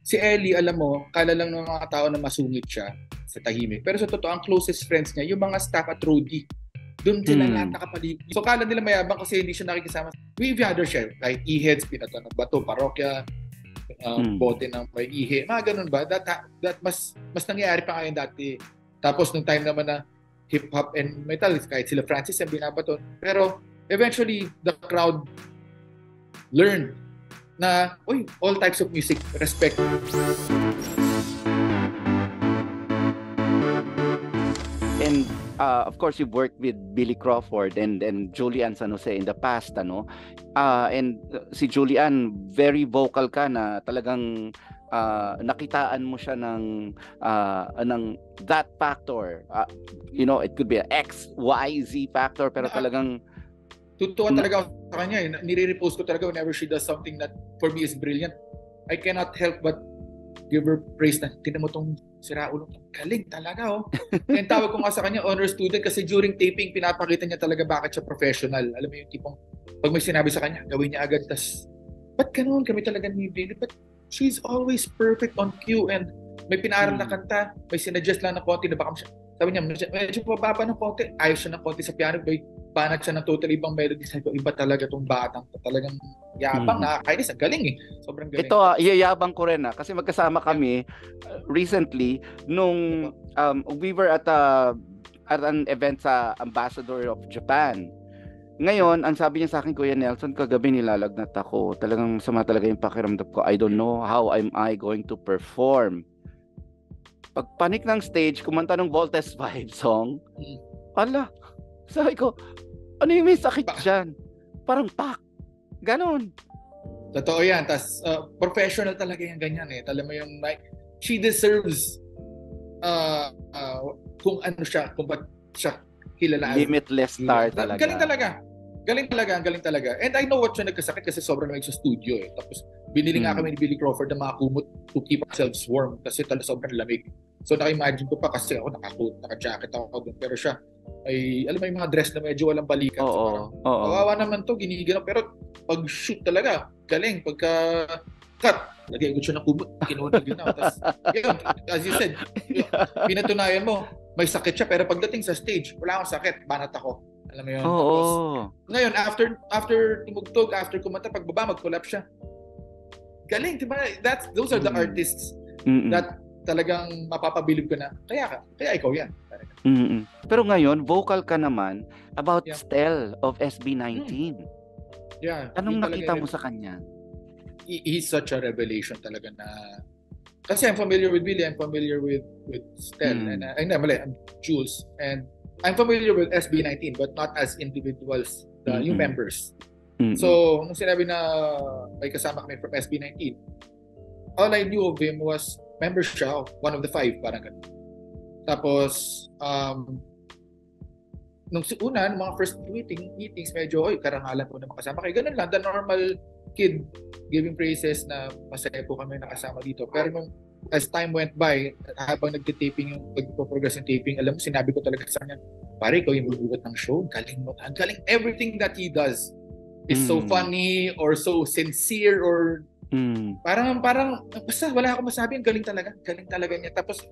Si Ellie, alam mo, kala lang ng mga tao na masungit siya sa tahimik. Pero sa totoo, ang closest friends niya, yung mga staff at roadie, doon sila lahat Mm. nakapaligid. So kala nila mayabang kasi hindi siya nakikisama. We have other share, like e-heads, pinato ng bato, parokya, Mm. bote ng may ihe, mga ganun ba? That mas nangyayari pa ngayon dati. Tapos nung time naman na hip-hop and metal, kahit sila Francis ang binabaton. Pero eventually, the crowd learned na, uy, all types of music, respect. And of course, you've worked with Billy Crawford and Julian San Jose in the past, ano? And si Julian, very vocal ka na talagang nakitaan mo siya ng that factor. It could be a X, Y, Z factor, pero Na, talagang tutuwa talaga ako sa kanya. Nire-repost ko talaga whenever she does something that for me is brilliant. I cannot help but give her praise na, tinan mo tong siraulo. Galing talaga, oh. And tawag ko nga sa kanya, honor student, kasi during taping, pinapakita niya talaga bakit siya professional. Alam mo yung tipong, pag may sinabi sa kanya, gawin niya agad. Tas, ba't ganun? Kami talaga ni Billy. But she's always perfect on cue and may pinaaral na kanta, may sinuggest lang ng konti na baka siya. Sabi niya, medyo pababa ng konti. Ayos siya ng konti sa piano. Banat siya ng totally ibang melody. Sabi ko, iba talaga tong batang. Talagang yabang, nakakainis. Ang galing eh. Sobrang galing. Ito, iyayabang ko rin kasi magkasama kami recently nung we were at an event sa Ambassador of Japan. Ngayon, ang sabi niya sa akin, Kuya Nelson, kagabi nilalagnat ako. Talagang sama talaga yung pakiramdam ko. I don't know how am I going to perform. Pagpanik ng stage, kumanta ng Voltes 5 song. Ala, sabi ko, ano yung may sakit dyan? Parang pak. Ganon. Totoo yan. Tas, professional talaga yung ganyan eh. Alam mo yung, like, she deserves kung ano siya, kung ba't siya kilala. Limitless star talaga. Galing talaga. Galing talaga. And I know what siya nagkasakit kasi sobrang lamig sa studio eh. Tapos binili nga kami ni Billy Crawford ng mga kumot to keep ourselves warm kasi talaga sobrang lamig. So naka-imagine ko pa kasi ako naka-coat, naka-jacket ako doon. Pero siya, ay, alam mo yung mga dress na medyo walang balikat. So parang, kawawa naman to, ginigano. Pero pag shoot talaga, galing. Pagka cut, lagay ko siya ng kumot, kinuha na. Tapos, yun, as you said, pinatunayan mo, may sakit siya. Pero pagdating sa stage, wala akong sakit, banat ako. Alam mo yun? Tapos, ngayon, after tumugtog, after kumanta, pagbaba, mag-collab siya. Galing, diba? Those are the artists that talagang mapapabilib ko na, kaya ikaw yan. Pero ngayon, vocal ka naman about Stel of SB19. Yeah. Anong nakita mo sa kanya? He's such a revelation talaga na, kasi I'm familiar with Billy, I'm familiar with Stel, and I'm Jules, and I'm familiar with SB19 but not as individuals, yung members. So, nung sinabi na may kasama kami from SB19, all I knew of him was member siya, one of the 5, parang ganun. Tapos, nung una, mga first meetings, medyo, karangalan po na makasama kayo. Ganun lang, the normal kid giving praises na masaya po kami nakasama dito. Pero nung as time went by, habang nagtitaping yung pag-progress yung taping, alam mo, sinabi ko talaga sa kanya, pare, ikaw yung bubugat ng show. Galing mo. Galing. Everything that he does is so funny or so sincere or parang basta wala akong masabi. Galing talaga niya. Tapos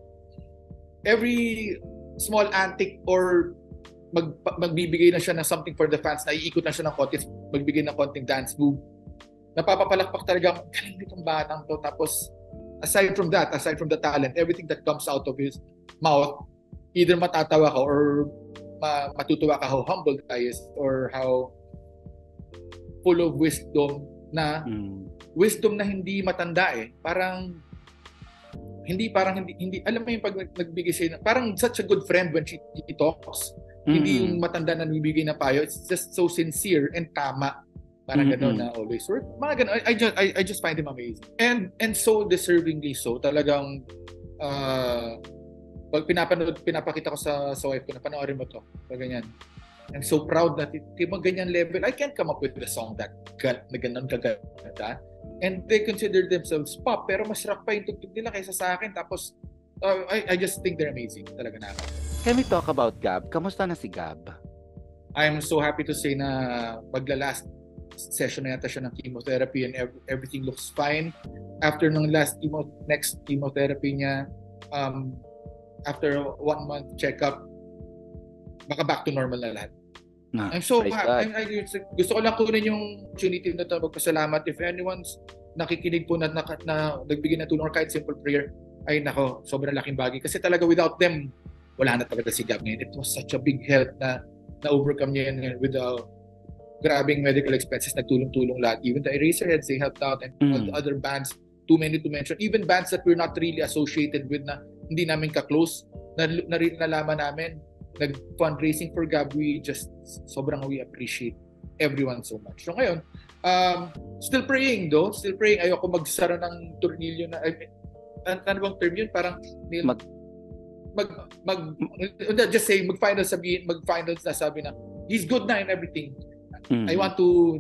every small antic or magbibigay na siya ng something for the fans, na iikot na siya ng konti, magbigay ng konting dance move, napapapalakpak talaga, galing nitong batang to. Tapos aside from the talent, everything that comes out of his mouth, either matatawa ka or matutuwa ka how humble he is or how full of wisdom na wisdom na hindi matanda eh. Parang hindi alam mo yung pag nagbigay siya, parang such a good friend when he talks. Hindi yung matanda na nagbibigay na payo. It's just so sincere and tama. Parang gano'n na always work. Mga gano'n. I just find him amazing. And so deservingly so. Talagang pag pinapakita ko sa wife ko na panoorin mo to. Pag ganyan. I'm so proud that ganyan level. I can't come up with a song na ganun kaganda. And they consider themselves pop, pero mas rock pa yung tugtog nila kaysa sa akin. Tapos, I just think they're amazing. Talaga na. Can we talk about Gab? Kamusta na si Gab? I'm so happy to say na magla-last session na yata siya ng chemotherapy and everything looks fine. after ng next chemotherapy niya, after 1 month checkup, baka back to normal na lahat. I'm so happy. Gusto ko lang kunin yung opportunity na ito, magpasalamat. If anyone's nakikinig po na nagbigay ng tulong or kahit simple prayer, ay nako, sobrang laking bagay. Kasi talaga without them, wala na talaga si Gab ngayon. It was such a big help na overcome niya yan with the grabbing medical expenses. Nagtulong-tulong lahat. Even the Eraserheads, they helped out, and all the other bands, too many to mention. Even bands that we're not really associated with, na hindi namin ka-close, nalaman namin, nag-fundraising for Gab. We appreciate everyone so much. So ngayon, still praying though. Still praying. Ayoko magsara ng tornilyo na, ano bang term yun? Parang, just say, mag-finals na sabi na, he's good na in everything. I want to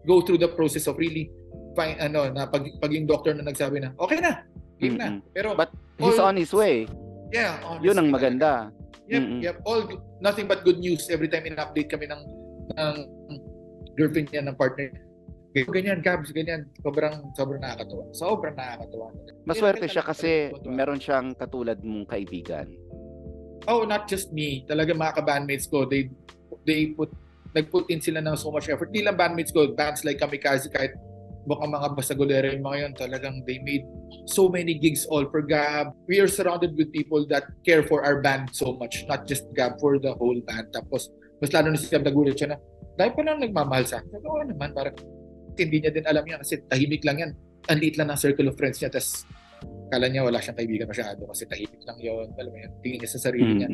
go through the process of really paging doctor na nagsabi na okay na, game na. Pero but he's on his way. Yeah, yun ang maganda. Yep. Nothing but good news every time in-update kami ng girlfriend niya, ng partner. Ganyan, Gabs, ganyan. Sobrang nakakatawa. Maswerte siya kasi meron siyang katulad mong kaibigan. Oh, not just me. Talaga mga ka-bandmates ko, nag-put in sila ng so much effort. Di lang bandmates ko, bands like Kamikaze, kahit mukhang mga basagolera yung mga yun, talagang they made so many gigs all for Gab. We are surrounded with people that care for our band so much, not just Gab, for the whole band. Tapos, mas lalo na si Gab, nagulat siya na, dahil pa lang nagmamahal sa akin. Oo naman, parang hindi niya din alam yan kasi tahimik lang yan. Ang liit lang ng circle of friends niya, tapos kala niya wala siyang kaibigan masyado kasi tahimik lang yun. Alam mo yan, tingin niya sa sarili niya.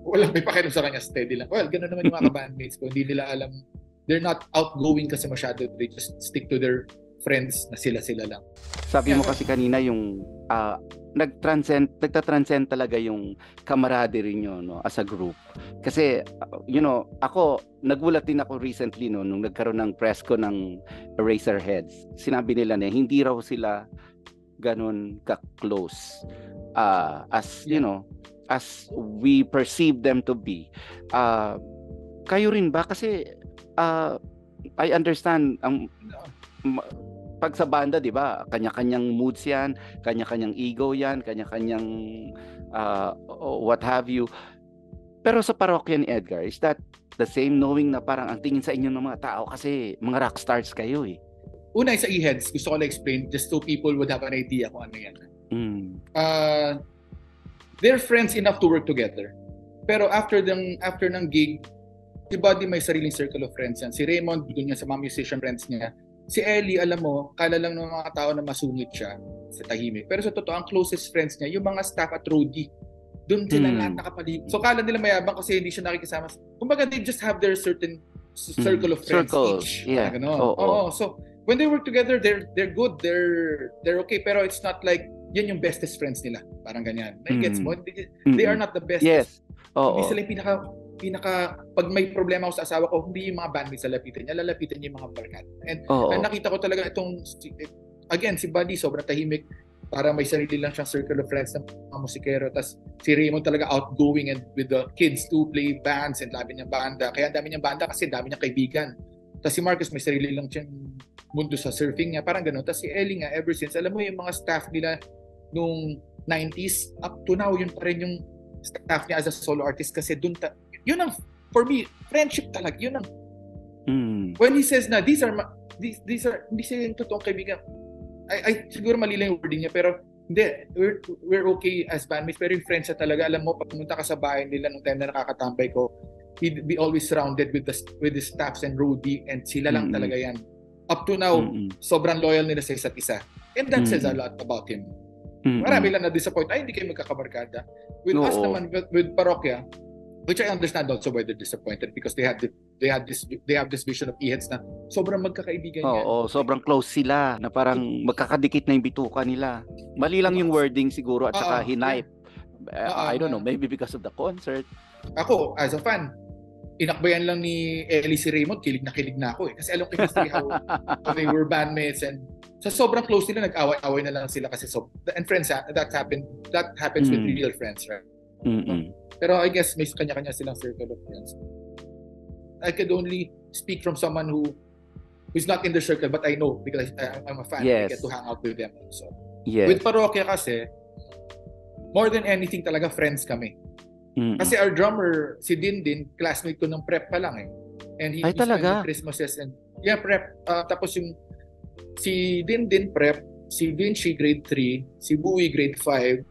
Walang may pakialam sa kanya, steady lang. Well, gano'n naman yung mga bandmates ko. Hindi nila alam. They're not outgoing kasi masyado. They just stick to their friends na sila lang. Sabi mo kasi kanina yung nagta-transcend talaga yung camaraderie nyo, no, as a group. Kasi ako nagulat din ako recently, no, nung nagkaroon ng press ko ng Eraserheads. Sinabi nila na hindi raw sila ganun ka-close as we perceive them to be. Kayo rin ba? Kasi I understand pag sa banda, di ba, kanya-kanyang moods yan, kanya-kanyang ego yan, kanya-kanyang what have you. Pero sa parokya ni Edgar, is that the same, knowing na parang ang tingin sa inyo ng mga tao kasi mga rock stars kayo eh? Una sa E-Heads, gusto ko na explain just so people would have an idea kung ano yan. They're friends enough to work together. Pero after ng gig, si Buddy may sariling circle of friends yan. Si Raymond, doon niya sa mga musician friends niya. Si Ellie, alam mo, kala lang ng mga tao na masungit siya sa tahimik. Pero sa totoo, ang closest friends niya, yung mga staff at roadie, doon sila lahat nakapaligid. So kala nila mayabang kasi hindi siya nakikisama. Kumbaga, they just have their certain circle of friends each. Yeah. So when they work together, they're good, they're okay. Pero it's not like yan yung bestest friends nila. Parang ganyan. Gets mo? They are not the bestest. Yes. Hindi sila yung pinaka pag may problema ako sa asawa ko, hindi yung mga bandmates lalapitan niya, lalapitan niya yung mga barkada. And nakita ko talaga itong, again, si Buddy sobrang tahimik, para may sarili lang siyang circle of friends ng mga musikero. Tapos si Raymond talaga outgoing and with the kids to play bands and dami niyang banda. Kaya dami niyang banda kasi dami niyang kaibigan. Tapos si Marcus may sarili lang siyang mundo sa surfing niya, parang gano'n. Tapos si Ellie nga, ever since, alam mo yung mga staff nila nung 90s, up to now, yun pa rin yung staff niya as a solo artist kasi dun yun ang, for me, friendship talaga. Yun ang, when he says na, these are, hindi sila yung totoong kaibigan. I siguro mali lang yung wording niya, pero hindi, we're okay as bandmates, pero yung friends siya talaga. Alam mo, pag pumunta ka sa bahay nila nung time na nakakatambay ko, he'd be always surrounded with the staffs and roadie, and sila lang talaga yan. Up to now, sobrang loyal nila sa isa't isa. And that says a lot about him. Marami lang na-disappoint, hindi kayo magkakabarkada. With us naman, with Parokya, which I understand also why they're disappointed because they have this vision of E-Heads na sobrang magkakaibigan yan. Oo, sobrang close sila na parang magkakadikit na yung bituka nila. Mali lang yung wording siguro at saka hinipe. I don't know, maybe because of the concert. Ako, as a fan, inakbayan lang ni Ellie si Raymond, kilig na ako eh. Kasi alam ko history how they were bandmates, and sa sobrang close nila, nag-away-away na lang sila kasi and friends, that happens with real friends, right? Pero I guess may kanya-kanya silang circle of friends. I could only speak from someone who who's not in the circle, but I know because I'm a fan. I get to hang out with them. So, with Parokya kasi, more than anything talaga friends kami. Kasi our drummer, si Dindin, classmate ko ng prep pa lang eh. And he spent the Christmases and prep. Tapos yung si Dindin prep, si Vinci grade 3, si Bowie grade 5,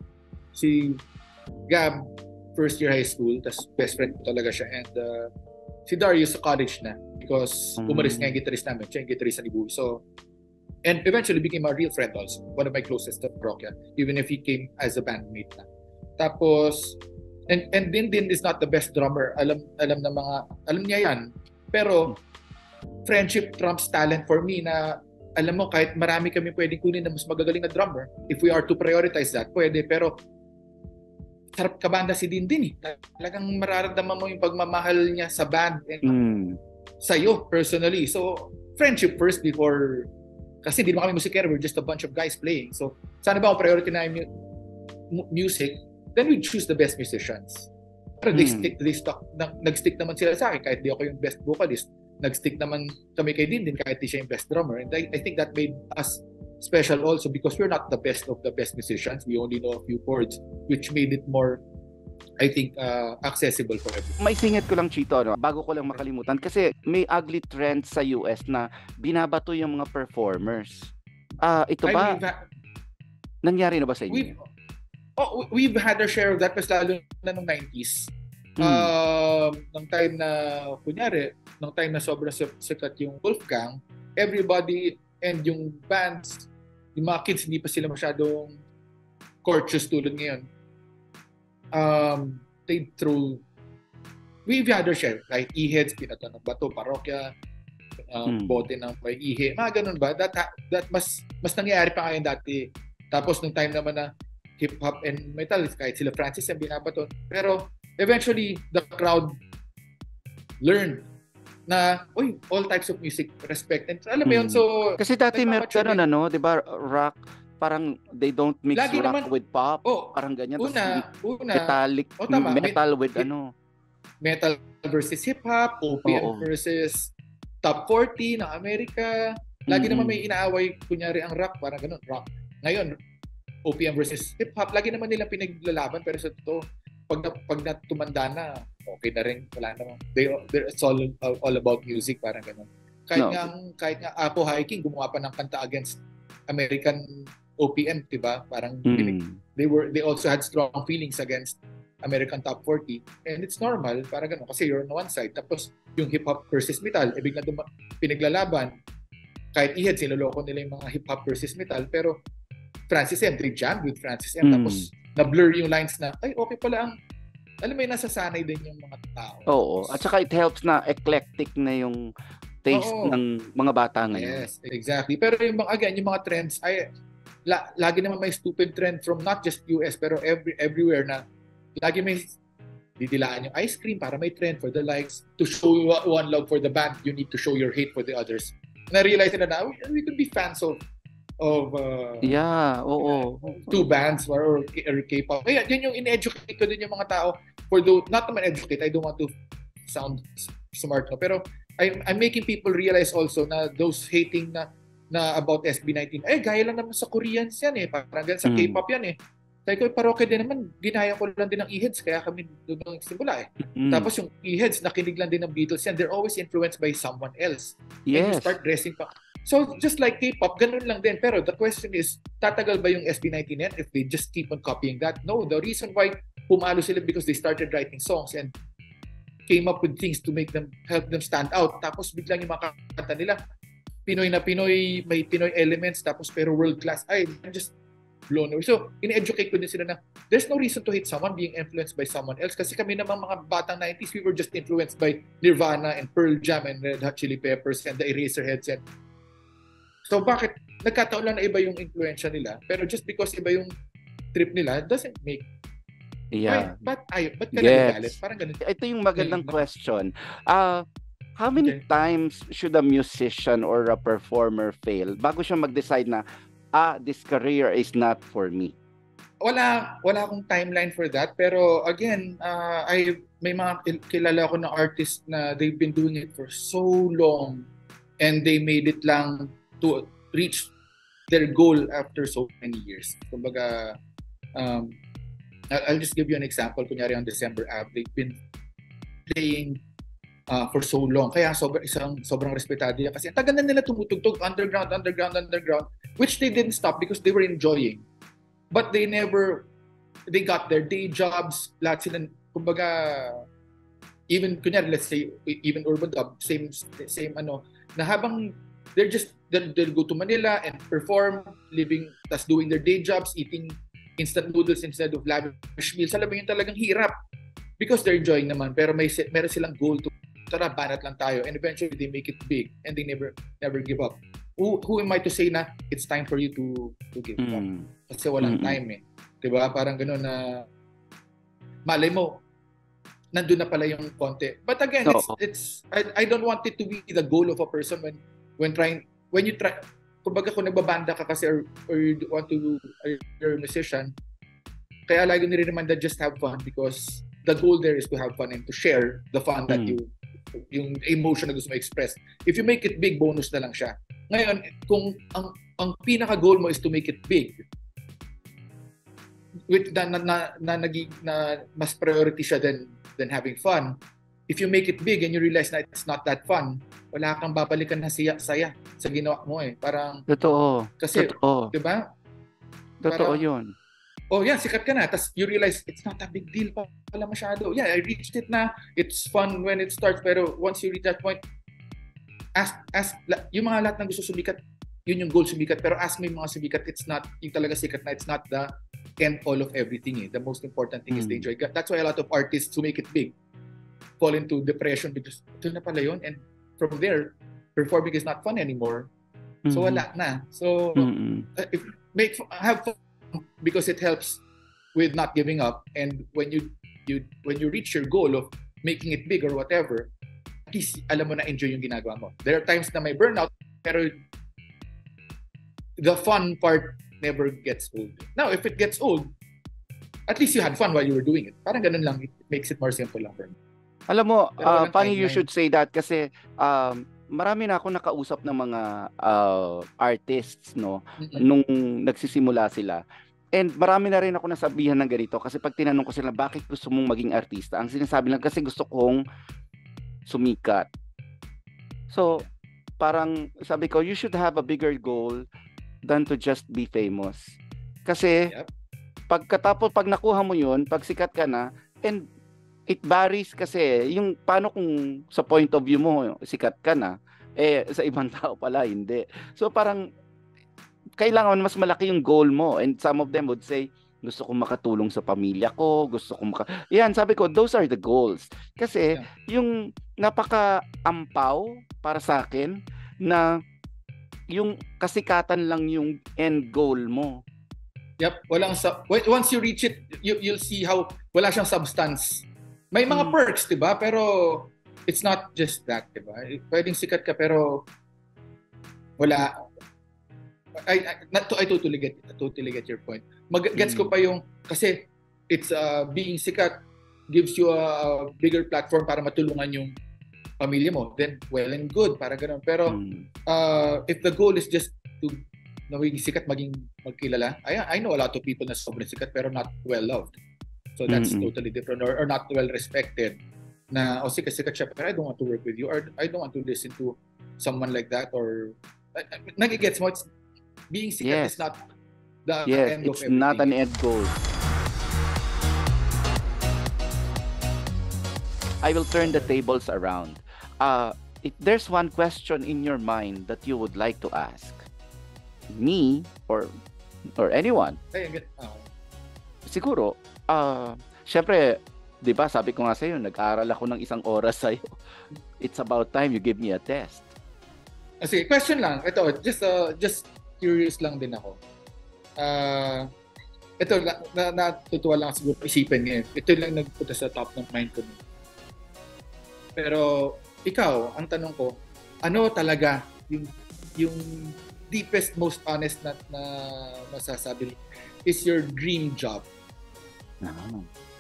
si Gab first year high school, tas best friend ko talaga siya. And si Darius sa college na because umalis nga yung guitarist namin, siya yung guitarist ni Bowie. So, and eventually became a real friend also, one of my closest at Parokya, even if he came as a bandmate na. Tapos, and Dindin is not the best drummer, alam niya yan, pero friendship trumps talent for me na alam mo, kahit marami kami pwedeng kunin na mas magagaling na drummer, if we are to prioritize that, pwede, pero sarap kabanda si Dindin eh. Talagang mararamdaman mo yung pagmamahal niya sa band and sa'yo personally. So, friendship first before, kasi di naman kami musikero, we're just a bunch of guys playing. So, sana ba kung priority na yung music, then we choose the best musicians. Pero nag-stick naman sila sa akin kahit di ako yung best vocalist. Nag-stick naman kami kay Dindin kahit di siya yung best drummer. And I think that made us special also because we're not the best of the best musicians. We only know a few chords, which made it more, I think, accessible for everyone. May singit ko lang, Chito, no? Bago ko lang makalimutan. Kasi may ugly trend sa US na binabato yung mga performers. Ito ba? Nangyari na ba sa inyo? We've had our share of that, mas lalo na nung 90s. Nung time na, kunyari, nung time na sobrang sikat yung Wolfgang, everybody and yung bands, yung mga kids, hindi pa sila masyadong courteous tulad ngayon. They throw, we've had our share, like E-heads, pinato ng bato, Parokya, bote ng may ihe, mga ganun ba? That mas nangyayari pa ngayon dati. Tapos nung time naman na hip-hop and metal, kahit sila Francis ang binabato. Pero eventually, the crowd learned na, all types of music, respect. And alam mo yun, so... Kasi dati meron ganun, di ba, rock, parang they don't mix lagi rock naman, with pop. Parang ganyan. Una, metal with metal versus hip-hop, OPM versus top 40 ng Amerika. Lagi naman may inaaway, kunyari ang rock, parang ganun, rock. Ngayon, OPM versus hip-hop, lagi naman nilang pinaglalaban, pero sa totoo, pag tumanda na, okay na rin, wala naman. It's all about music, parang ganun. Kahit nga Apo Hiking, gumawa pa ng kanta against American OPM, diba? Parang they also had strong feelings against American Top 40, and it's normal, parang ganun, kasi you're on one side. Tapos, yung hip-hop versus metal, bigla pinaglalaban. Kahit ihead, sinuloko nila yung mga hip-hop versus metal, pero Francis M, they jammed with Francis M. Tapos, na-blur yung lines na, okay pala ang, alam mo yung nasasanay din yung mga tao. Oo. At saka it helps na eclectic na yung taste ng mga bata ngayon. Yes, exactly. Pero yung mga trends, lagi naman may stupid trend from not just US, pero everywhere na lagi may didilaan yung ice cream para may trend for the likes. To show one love for the band, you need to show your hate for the others. Na-realize na we could be fans of two bands or K-pop. Kaya yan yung in-educate ko din yung mga tao for those, not naman educate, I don't want to sound smart, no? Pero I'm making people realize also na those hating na about SB19, gaya lang naman sa Koreans yan eh, parang ganyan sa K-pop yan eh. Sabi ko, Parokya din naman, ginaya ko lang din ng E-heads, kaya kami doon nagsimula eh. Tapos yung E-heads, nakinig lang din ng Beatles yan, they're always influenced by someone else. Yes. And you start dressing pa. So, just like K-pop, ganun lang din. Pero the question is, tatagal ba yung SB19 yan if they just keep on copying that? No, the reason why pumalo sila because they started writing songs and came up with things to help them stand out. Tapos biglang yung mga kanta nila, Pinoy na Pinoy, may Pinoy elements, tapos pero world class. I'm just blown away. So, in-educate ko din sila na there's no reason to hate someone being influenced by someone else. Kasi kami naman mga batang 90s, we were just influenced by Nirvana and Pearl Jam and Red Hot Chili Peppers and the Eraserheads and so bakit nagkataon lang na iba yung influensya nila, pero just because iba yung trip nila doesn't make but ka nagagalit? Parang ganun. Ito yung magandang question. How many times should a musician or a performer fail bago siya mag-decide na this career is not for me? Wala akong timeline for that, pero again, may mga kilala ko na artist na they've been doing it for so long. and they made it lang to reach their goal after so many years. Kumbaga, I'll just give you an example. Kunyari on December Ave, they've been playing for so long. Kaya sobrang respetado yan. Kasi ang tagal na nila tumutugtog underground, which they didn't stop because they were enjoying. But they got their day jobs, lahat sila, kumbaga, even, kunyari, let's say, even Urban Dub, same na habang they'll go to Manila and perform, living, tas doing their day jobs, eating instant noodles instead of lavish meals. Alam mo yun, talagang hirap. Because they're enjoying naman, pero meron silang goal to, tara, banat lang tayo. And eventually, they make it big and they never give up. Who am I to say na it's time for you to give up? Kasi walang time eh. Diba? Parang gano'n na malay mo, nandun na pala yung konti. But again, I don't want it to be the goal of a person when you try, kumbaga kung nagbabanda ka kasi or you want to, you're a musician, kaya lagi nire-remind that just have fun because the goal there is to have fun and to share the fun that yung emotion na gusto mo express. If you make it big, bonus na lang siya. Ngayon, kung ang pinaka-goal mo is to make it big, with na mas priority siya than having fun. If you make it big and you realize na it's not that fun, wala kang babalikan na saya sa ginawa mo eh. Parang totoo. Kasi, totoo. 'di ba? Totoo 'yun. Oh, yeah, sikat ka na. Tapos you realize it's not a big deal pala masyado. Yeah, I reached it na. It's fun when it starts, pero once you reach that point, ask yung mga lahat ng gusto sumikat, yun yung goal sumikat. Pero ask mo yung mga sumikat, it's not yung talaga sikat na, it's not the end all of everything eh. The most important thing is they enjoy. That's why a lot of artists who make it big fall into depression because ito na pala yun, and from there performing is not fun anymore. So wala na. So have fun because it helps with not giving up, and when you reach your goal of making it big or whatever, at least alam mo na enjoy yung ginagawa mo. There are times na may burnout, pero the fun part never gets old. Now, if it gets old, at least you had fun while you were doing it. Parang ganun lang. It makes it more simple lang for me. Alam mo, funny you should say that kasi marami na ako nakausap ng mga artists, no, nung nagsisimula sila. And marami na rin ako nasabihan ng ganito kasi pag tinanong ko sila, bakit gusto mong maging artista? Ang sinasabi lang, kasi gusto kong sumikat. So, parang sabi ko, you should have a bigger goal than to just be famous. Kasi, pag nakuha mo yun, pag sikat ka na, and it varies kasi, yung paano kung sa point of view mo, sikat ka na, sa ibang tao pala, hindi. So, parang, kailangan mas malaki yung goal mo, and some of them would say, gusto kong makatulong sa pamilya ko, gusto kong yan, sabi ko, those are the goals. Kasi, yung napaka-ampaw para sa akin, na yung kasikatan lang yung end goal mo. Yep, once you reach it, you'll see how wala siyang substance. May mga perks, 'di ba? Pero it's not just that, 'di ba? Pwedeng sikat ka pero wala. I totally get your point. Gets ko pa yung kasi it's being sikat gives you a bigger platform para matulungan yung pamilya mo, then well and good, para gano'n. Pero if the goal is just to maging sikat, magkilala, I know a lot of people na sobrang sikat pero not well loved. So that's totally different, or not well respected. Na sikat siya pero I don't want to work with you, or I don't want to listen to someone like that, or nagigets mo, it's being sikat is not the end of everything. It's not an end goal. I will turn the tables around. If there's one question in your mind that you would like to ask me or anyone, siguro, syempre, di ba, sabi ko nga sa'yo, nag-aaral ako ng 1 oras sa'yo. It's about time you give me a test. Sige, question lang. Ito, just curious lang din ako. Ito, natutuwa lang siguro isipin ngayon. Ito lang nagpunta sa top ng mind ko. Pero ikaw, ang tanong ko, ano talaga yung deepest, most honest na masasabi is your dream job?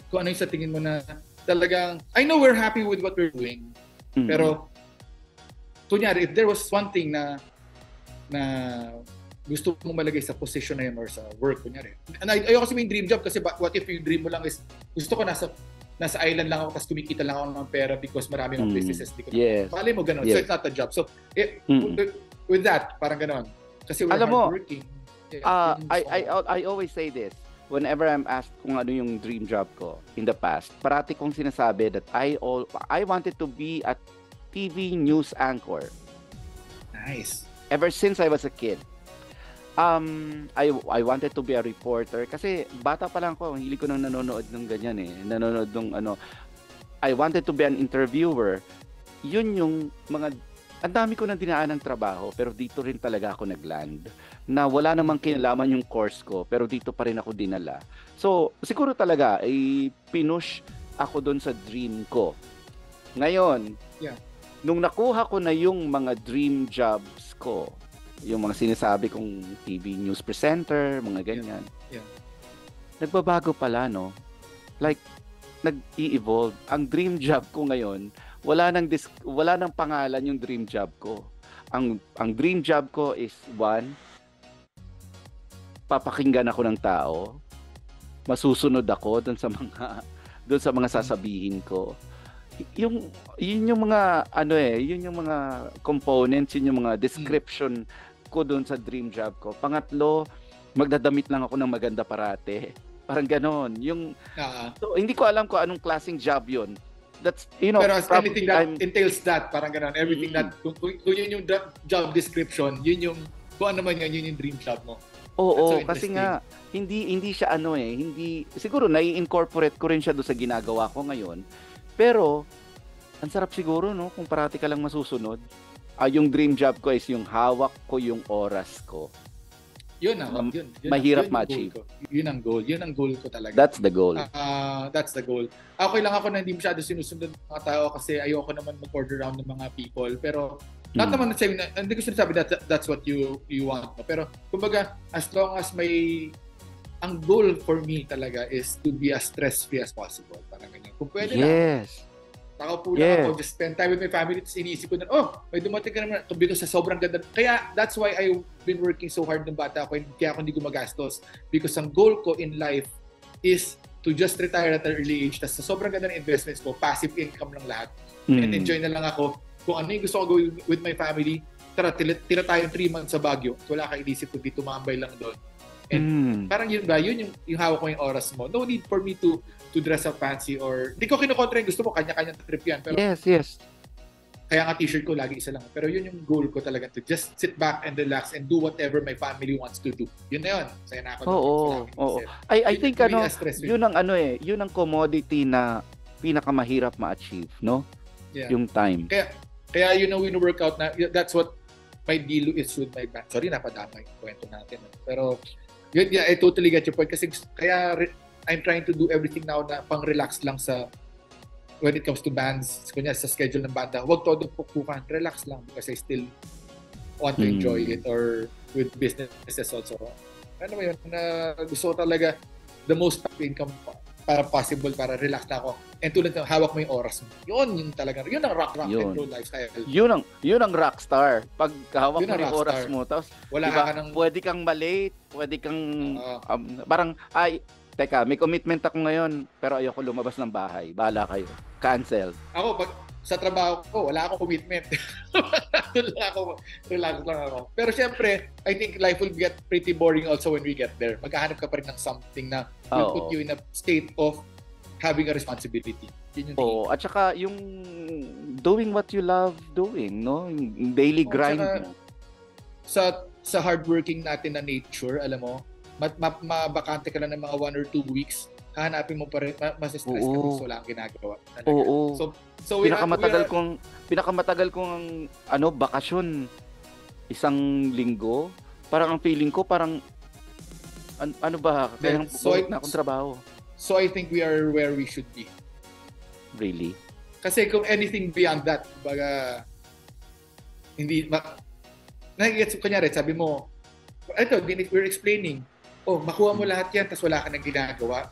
Kung ano yung sa tingin mo na talagang, I know we're happy with what we're doing, pero kunyari, if there was one thing na gusto mong malagay sa position na yun or sa work, kunyari. And ayoko kasi yung dream job kasi what if yung dream mo lang is, gusto ko nasa island lang ako tapos kumikita lang ako ng pera because marami ng businesses. Yes. Pali mo ganun. So it's not a job. So with that, parang ganun. Kasi we're hardworking. I always say this. Whenever I'm asked kung ano yung dream job ko in the past, parati kong sinasabi that I wanted to be a TV news anchor. Nice. Ever since I was a kid. I wanted to be a reporter kasi bata pa lang ako, hilig ko nang nanonood ng ganyan nanonood ng I wanted to be an interviewer. Yun yung mga, ang dami ko nang dinaan ng trabaho pero dito rin talaga ako nagland na wala namang kinalaman yung course ko pero dito pa rin ako dinala. So siguro talaga ay pinush ako doon sa dream ko. Ngayon, nung nakuha ko na yung mga dream jobs ko, yung mga sinasabi kong TV news presenter, mga ganyan. Nagbabago pala, no? Like, nag-i-evolve. Ang dream job ko ngayon, wala nang pangalan yung dream job ko. Ang dream job ko is, one, papakinggan ako ng tao, masusunod ako doon sa mga sasabihin ko. Yun yung mga yun yung mga components, yun yung mga description ko doon sa dream job ko. Pangatlo, magdadamit lang ako ng maganda parate. Parang ganon. So, hindi ko alam kung anong klaseng job yun. That's, pero anything that entails that, parang ganon. Everything that, kung yun yung job description, yun yung, kung ano man yun yung dream job mo. Oo, kasi nga, hindi siya hindi, siguro nai-incorporate ko rin siya doon sa ginagawa ko ngayon. Pero, ang sarap siguro, no, kung parati ka lang masusunod. Yung dream job ko is yung hawak ko yung oras ko. Yun mahirap ma-achieve. Yun ang goal ko talaga. That's the goal. That's the goal. Okay lang ako na hindi masyado sinusunod ng mga tao kasi ayoko naman mag-order around ng mga people. Pero, not naman hindi ko sinasabi that's what you want. Pero, kumbaga, as long as ang goal for me talaga is to be as stress-free as possible. Parang ganyan. Kung pwede lang. Nakaupo lang ako, just spend time with my family. Tapos iniisip ko na, may dumating ka naman. Because sa sobrang ganda. Kaya, that's why I've been working so hard ng bata ako. Kaya ako hindi gumagastos. Because ang goal ko in life is to just retire at an early age. Tapos sa sobrang ganda ng investments ko, passive income lang lahat. And enjoy na lang ako. Kung ano yung gusto ko gawin with my family, tira tayo 3 months sa Baguio. Wala kang inisip kundi tumambay lang doon. And parang yun yung hawak ko yung oras mo. No need for me to dress up fancy or hindi ko kinukontra yung gusto mo, kanya-kanya trip yan. Pero yes. Kaya nga t-shirt ko lagi isa lang. Pero yun yung goal ko talaga, to just sit back and relax and do whatever my family wants to do. Yun na yun. Saya na ako. Oo. I think yun ang commodity na pinakamahirap ma-achieve, no? Yeah. Yung time. Kaya yun ang wino-workout na, that's what my deal is with my band. Sorry, napadama yung kwento natin. Pero yun, I totally get your point. Kasi kaya I'm trying to do everything now na pang-relax lang when it comes to bands. Kunya sa schedule ng banda, huwag todo pukukan. Relax lang because I still want to enjoy it, or with businesses also. Ano ba yun? Na gusto ko talaga the most income para possible, para relax na ako. And tulad ng hawak mo yung oras mo. Yun ang rock and roll lifestyle. Yun ang rockstar. Pag hawak mo yung oras mo, tapos wala diba, ka ng... pwede kang malate, pwede kang parang, teka, may commitment ako ngayon, pero ayoko lumabas ng bahay. Bahala kayo. Cancel. Ako, pag sa trabaho ko, wala akong commitment. Relax lang ako. Pero syempre, I think life will get pretty boring also when we get there. Maghahanap ka pa rin ng something na will put you in a state of having a responsibility. Yun yung at saka yung doing what you love doing, no? Yung daily grind. Sa hardworking natin na nature, alam mo, mabakante ka lang ng mga 1 or 2 weeks, hahanapin mo pa rin, mas stress ka rin, so wala kang ginagawa. So pinakamatagal kong bakasyon, 1 linggo. Parang ang feeling ko, parang ano ba, kaya na akong trabaho. So I think we are where we should be. Really? Kasi kung anything beyond that, baga, hindi, nakikita, kunyari, sabi mo, we're explaining, makuha mo lahat yan, tapos wala ka nang ginagawa.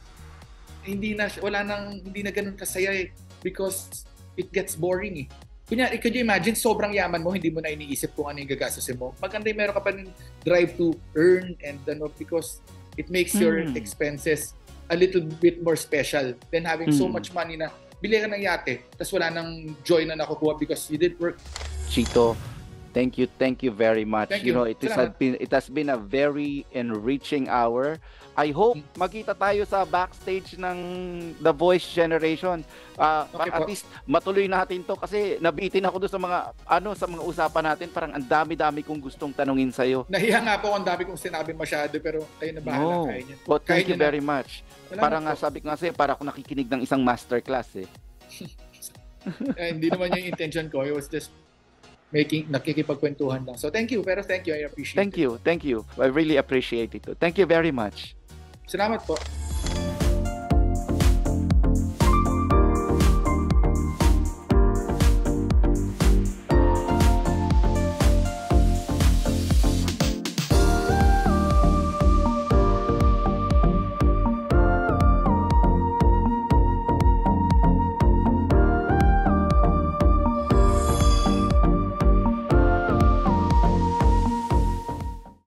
Hindi na ganun kasaya because it gets boring . kunyari, could you imagine, sobrang yaman mo, hindi mo na iniisip kung ano yung gagastusin mo. Maganda yung meron ka pa ng drive to earn and because it makes your expenses a little bit more special than having so much money na bili ka ng yate, tapos wala nang joy na nakukuha because you did work. Chito, thank you very much. Thank You you. know, it has been a very enriching hour. I hope magkita tayo sa backstage ng The Voice Generation. Okay At po. least matuloy natin to kasi nabitin ako doon sa mga usapan natin. Parang ang dami-dami kong gustong tanungin sa iyo. Nahiya nga po, ang dami kong sinabi masyado, pero kayo na bahala, No. kaya niyo. Well, thank Kaya you niyo na. very much. Salamat Parang po. sabi ko nga sa'yo, para ako nakikinig ng isang masterclass eh. Hindi naman yung intention ko. It was just nakikipagkwentuhan lang. So thank you, pero thank you. I appreciate it. Thank you. I really appreciate it. Thank you very much. Salamat po.